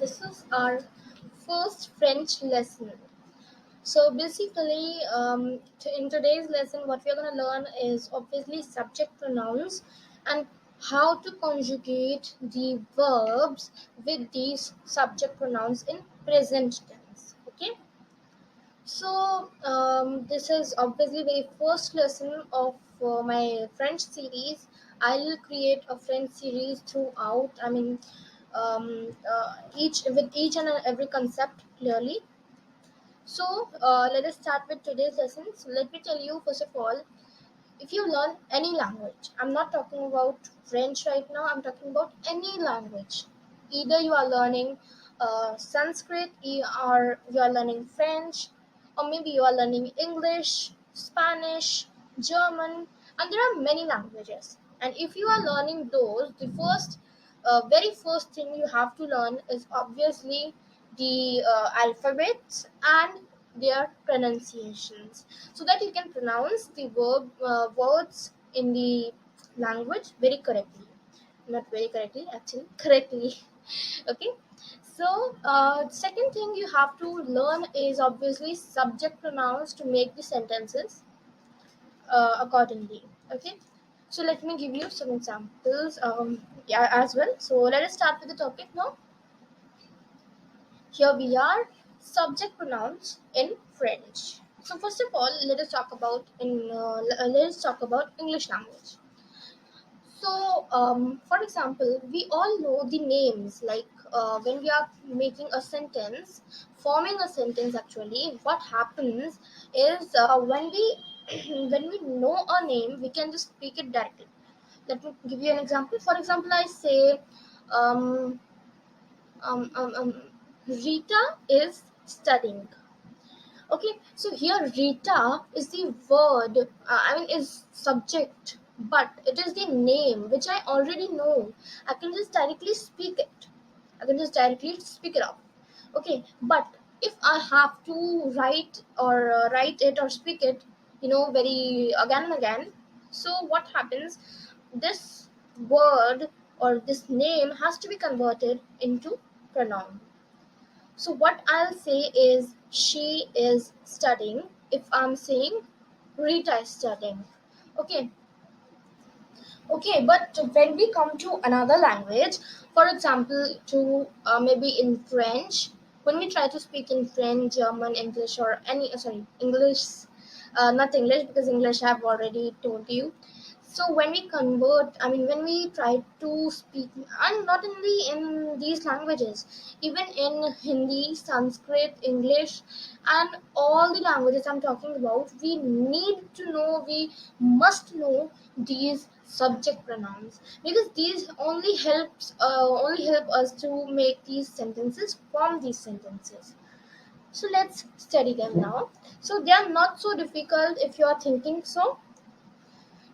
this is our first French lesson. So basically, in today's lesson, what we're going to learn is obviously subject pronouns and how to conjugate the verbs with these subject pronouns in present tense. Okay. So this is obviously the first lesson of my French series. I'll create a French series throughout. Each with each and every concept clearly. So let us start with today's lesson. So let me tell you first of all, if you learn any language, I'm not talking about French right now. I'm talking about any language. Either you are learning Sanskrit, or you are learning French, or maybe you are learning English, Spanish, German, and there are many languages. And if you are learning those, the very first thing you have to learn is obviously the alphabets and their pronunciations, so that you can pronounce the words in the language very correctly. Not very correctly, actually, correctly. Okay. So, second thing you have to learn is obviously subject pronouns to make the sentences accordingly. Okay. So let me give you some examples yeah, as well. So let us start with the topic now. Here we are, subject pronouns in French. So first of all, let us talk about English language. So, for example, we all know the names. Like when we are making a sentence, forming a sentence. Actually, what happens is when we when we know a name, we can just speak it directly. Let me give you an example. For example, I say, um, um, um, um, Rita is studying. Okay, so here Rita is the word, is subject, but it is the name which I already know. I can just directly speak it. I can just directly speak it out. Okay, but if I have to write it or speak it, very again and again. So what happens? This word or this name has to be converted into pronoun. So what I'll say is she is studying if I'm saying Rita is studying. Okay. Okay, but when we come to another language, for example, to maybe in French, when we try to speak in French, German, English, or English, not English because English I've already told you. So when we convert, when we try to speak, and not only in these languages, even in Hindi, Sanskrit, English, and all the languages I'm talking about, we must know these subject pronouns, because these only help us to make these sentences, form these sentences. So let's study them now. So they are not so difficult if you are thinking so.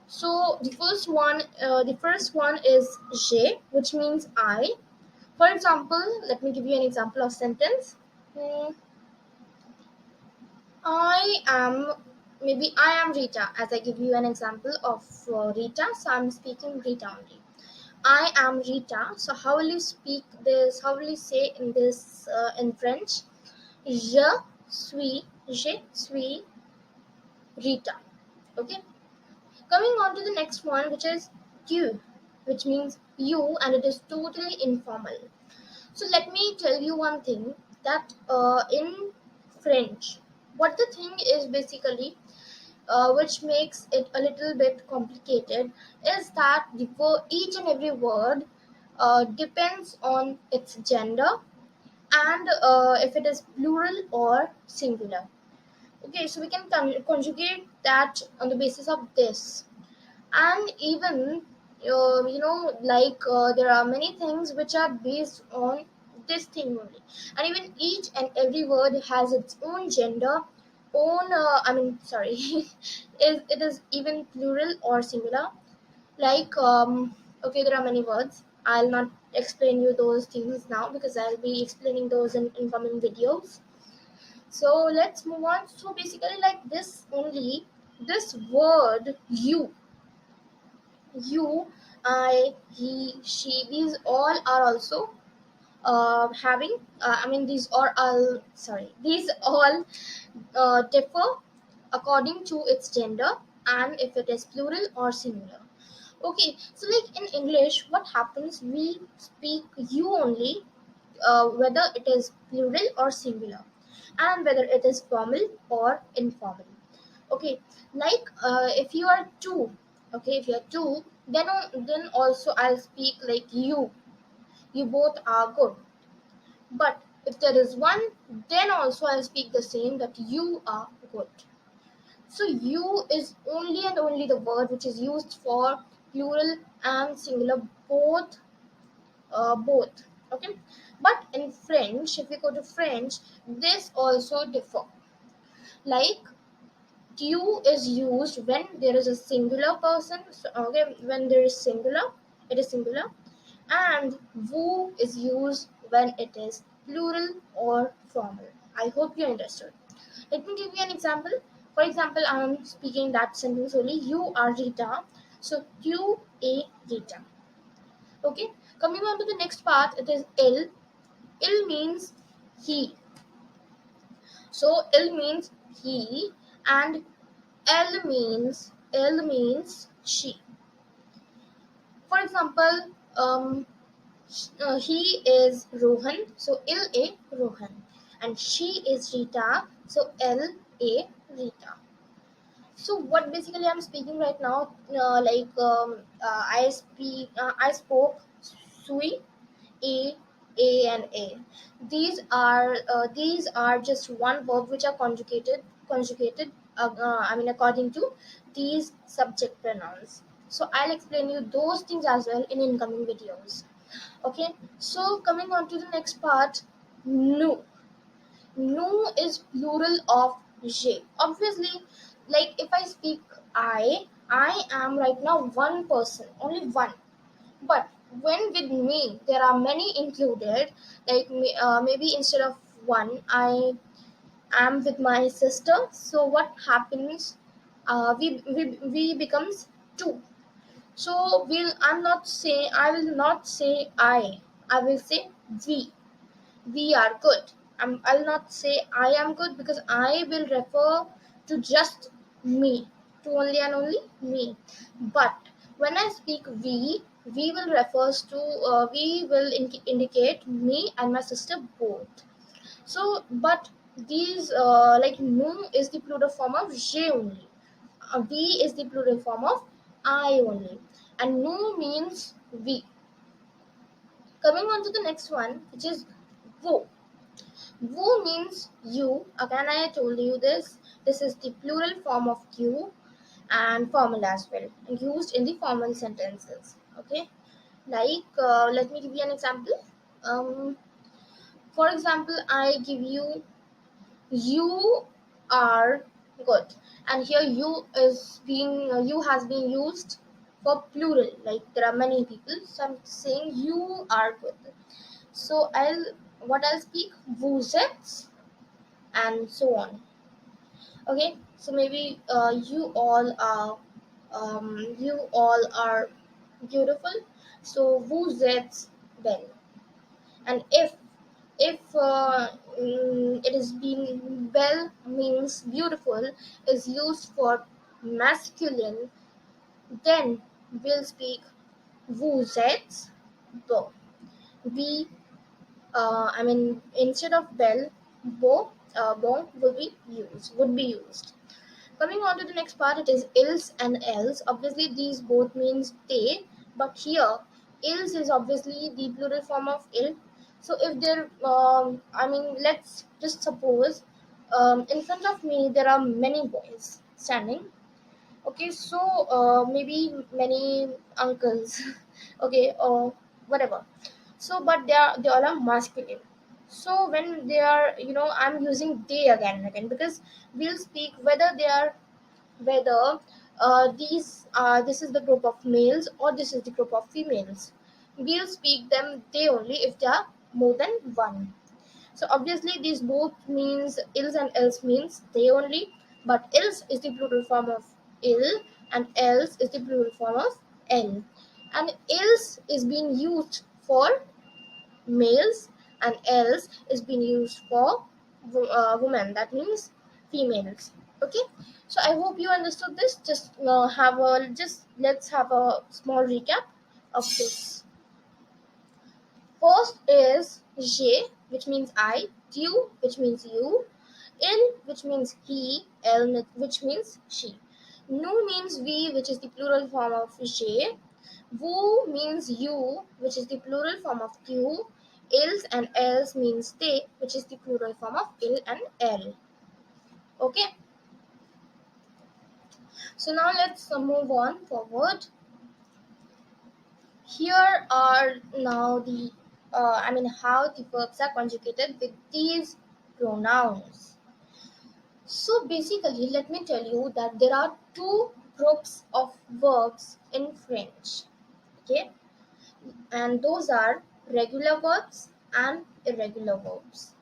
So the first one is je, which means I. For example, let me give you an example of sentence. Hmm, I am Rita. As I give you an example of Rita, so I'm speaking Rita only. I am Rita. So how will you speak this? How will you say in this in French? Je suis Rita. Okay. Coming on to the next one, which is tu, which means you, and it is totally informal. So let me tell you one thing, that in French, what the thing is basically, which makes it a little bit complicated, is that each and every word depends on its gender, and if it is plural or singular. Okay, so we can conjugate that on the basis of this. And even there are many things which are based on this thing only, and even each and every word has its own gender, own sorry it is even plural or singular. Like okay, there are many words. I'll not explain you those things now because I'll be explaining those in incoming videos. So let's move on. So basically, like this only, this word you, I, he, she, these all are also having I mean these are all sorry these all differ according to its gender and if it is plural or singular. Okay, so like in English, what happens? We speak you only, whether it is plural or singular, and whether it is formal or informal. Okay, like if you are two, okay, if you are two, then also I'll speak like you. You both are good. But if there is one, then also I'll speak the same that you are good. So you is only and only the word which is used for plural and singular both. Okay, but in French, if we go to French, this also differ. Like you is used when there is a singular person. So, okay, when there is singular, it is singular, and vous is used when it is plural or formal. I hope you understood. Let me give you an example. For example, I am speaking that sentence only. You are Rita. So you a Rita. Okay. Coming on to the next part, it is il. Il means he. So il means he, and L means she. For example, he is Rohan. So il a Rohan, and she is Rita. So L a Rita. So what basically I'm speaking right now, I spoke sui, a, and a. These are just one verb which are conjugated. I mean according to these subject pronouns. So I'll explain you those things as well in incoming videos. Okay. So coming on to the next part, nu. Nu is plural of je. Obviously, like if I speak I am right now one person, only one. But when with me, there are many included. Like maybe instead of one, I am with my sister. So what happens? We becomes two. So I will not say I. I will say we are good. I'll not say I am good because I will refer to just me, to only and only me. But when I speak we will refers to we will indicate me and my sister both. So, but these like nu is the plural form of je only. We is the plural form of I only, and nu means we. Coming on to the next one, which is wo. Wo means you. Again, I told you this. This is the plural form of you and formal as well, used in the formal sentences. Okay, like let me give you an example. Um, for example, I give you are good, and here you has been used for plural. Like there are many people, so I'm saying you are good. So I'll speak vous êtes and so on. Okay, so maybe you all are beautiful. So vous êtes belle. And if it is being belle means beautiful is used for masculine, then we'll speak vous êtes beau. We I mean instead of belle, bon would be used. Coming on to the next part, it is ils and else. Obviously, these both means they, but here ils is obviously the plural form of il. So if there, I mean, let's just suppose in front of me there are many boys standing. Okay, so maybe many uncles, okay, or whatever. So, but they all are masculine. So when they are, I'm using they again and again because we'll speak whether this is the group of males or this is the group of females. We'll speak them they only if they are more than one. So obviously these both means ils and else means they only, but ils is the plural form of ill and else is the plural form of l. And ils is being used for males and else is being used for women, that means females. Okay, so I hope you understood this. Just let's have a small recap of this. First is je, which means I, tu, which means you, il, which means he, elle, which means she. Nu means we, which is the plural form of je. Vous means you, which is the plural form of tu. Ils and elles means they, which is the plural form of il and elle. Okay, so now let's move on forward. Here are now the how the verbs are conjugated with these pronouns. So basically, let me tell you that there are two groups of verbs in French. Okay, and those are regular verbs and irregular verbs.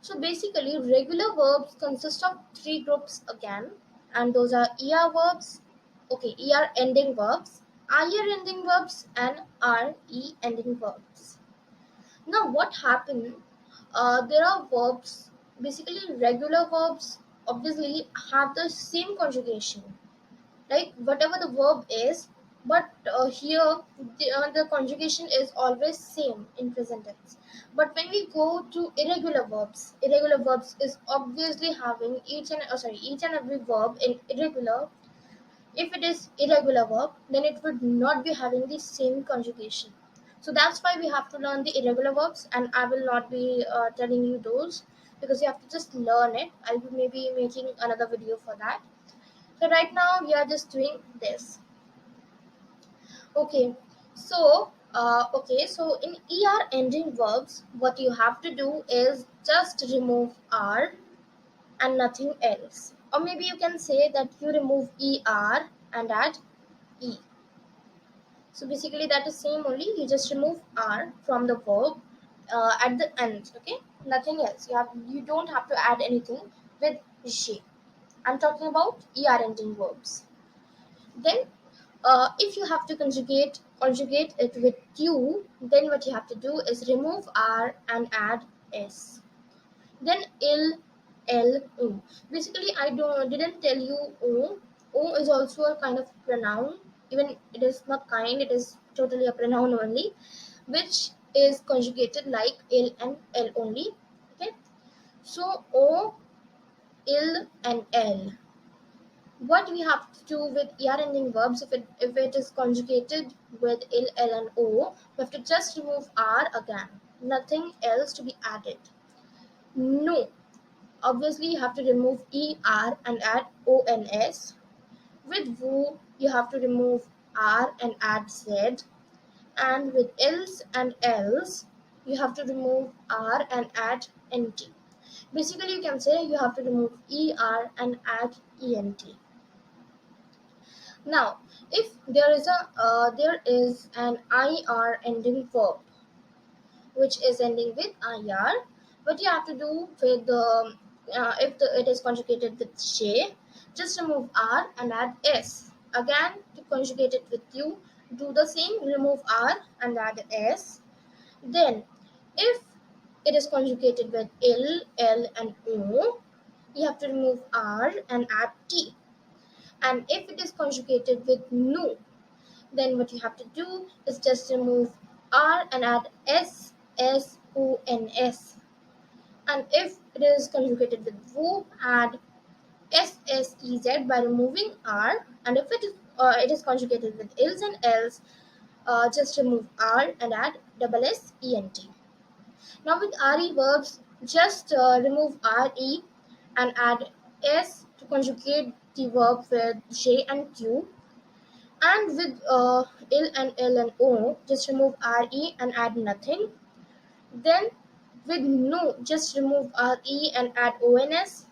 So basically, regular verbs consist of three groups again, and those are verbs, er ending verbs, ir ending verbs, and re ending verbs. Now, what happened? There are verbs, basically regular verbs, obviously have the same conjugation, like whatever the verb is, but here the conjugation is always same in present tense. But when we go to irregular verbs is obviously having each and every verb in irregular. If it is irregular verb, then it would not be having the same conjugation. So that's why we have to learn the irregular verbs, and I will not be telling you those, because you have to just learn it. I'll be maybe making another video for that. So right now we are just doing this. Okay. So in ending verbs, what you have to do is just remove r and nothing else. Or maybe you can say that you remove er and add e. So basically that is same only. You just remove r from the verb at the end. Okay, nothing else. You don't have to add anything with she. I'm talking about ending verbs. Then, if you have to conjugate it with you, then what you have to do is remove r and add s. Then u. Basically, I didn't tell you o. O is also a kind of pronoun. Even it is not kind; it is totally a pronoun only, which is conjugated like il and l only. Okay, so o, il, and l. What we have to do with ending verbs, if it is conjugated with il, l, and o, we have to just remove r again. Nothing else to be added. No. Obviously, you have to remove er and add ons. With vous, you have to remove r and add z. And with ils and else, you have to remove r and add nt. Basically, you can say you have to remove er and add ent. Now, if there is an ir ending verb which is ending with ir, what you have to do with it is conjugated with j, just remove r and add s. Again, to conjugate it with you, do the same. Remove r and add s. Then, if it is conjugated with il, l, and o, you have to remove r and add t. And if it is conjugated with nu, then what you have to do is just remove r and add s, s, o, n, s. And if it is conjugated with vous, add s, s, e, z by removing r. And if it is conjugated with ils and else, just remove r and add double s, e, n, t. Now with re verbs, just remove re and add s to conjugate the verb with j and q. And with il and l and o, just remove re and add nothing. Then with no, just remove re and add ons.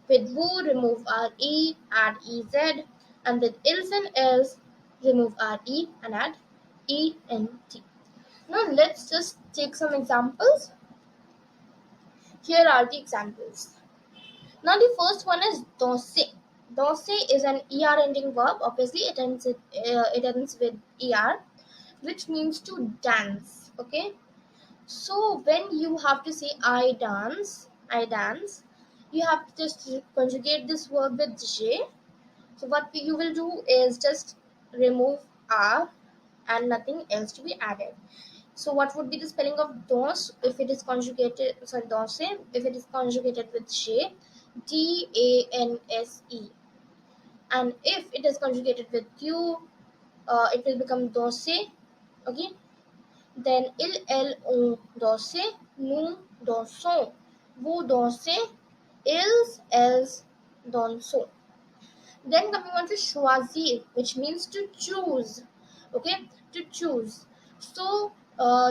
With vous, remove re, add ez. And with ils and else, remove re and add ent. Now let's just take some examples. Here are the examples. Now the first one is danser. Danser is an er ending verb. Obviously, it ends with er, which means to dance. Okay. So when you have to say I dance, you have to just conjugate this verb with j. So what you will do is just remove r and nothing else to be added. So what would be the spelling of danse if it is conjugated? Sorry, danse if it is conjugated with j, danse, and if it is conjugated with you, it will become danse. Okay, then on danse, nous dansons, vous dansez, elles dansons. Then coming on to choisir, which means to choose. Okay, to choose. So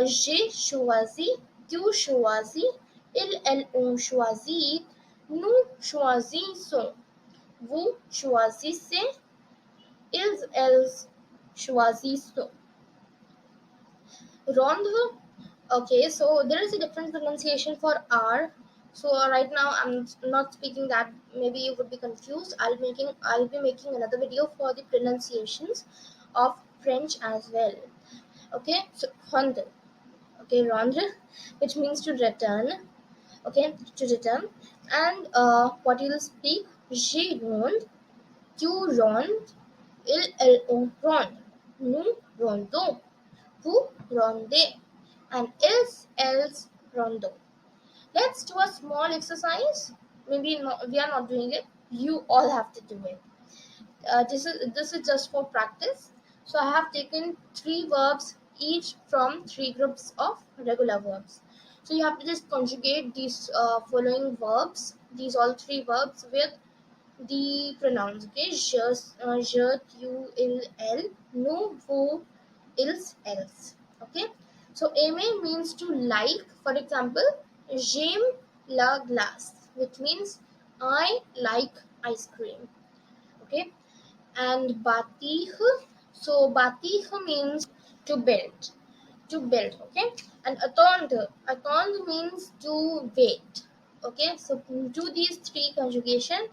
j'ai choisi, tu choisis, elles ont choisi, nous choisissons, vous choisissez, elles choisissent. Rendre. Okay, so there is a different pronunciation for R. So right now I'm not speaking that. Maybe you would be confused. I'll be making another video for the pronunciations of French as well. Okay, so rendre. Okay, rendre, which means to return. Okay, to return. And what you'll speak? Je ronde, tu rondes, elles on ronde, nous rondons, vous rondez, and else rondo. Let's do a small exercise. Maybe we are not doing it. You all have to do it. This is just for practice. So I have taken three verbs, each from three groups of regular verbs. So you have to just conjugate these following verbs, these all three verbs with the pronouns. Okay, je, tu, il, elle, nous, vous, ils, elles. Okay, so aimer means to like. For example, j'aime la glace, which means I like ice cream. Okay, and batih, so batih means to build, okay, and attendre means to wait. Okay, so do these three conjugation,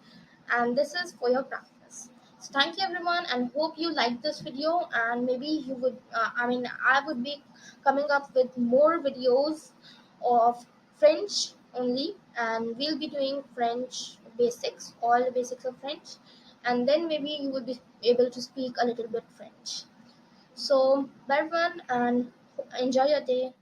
and this is for your practice. So thank you everyone, and hope you like this video, and maybe you would I would be coming up with more videos of French only, and we'll be doing French basics, all the basics of French, and then maybe you will be able to speak a little bit French. So bye everyone, and enjoy your day.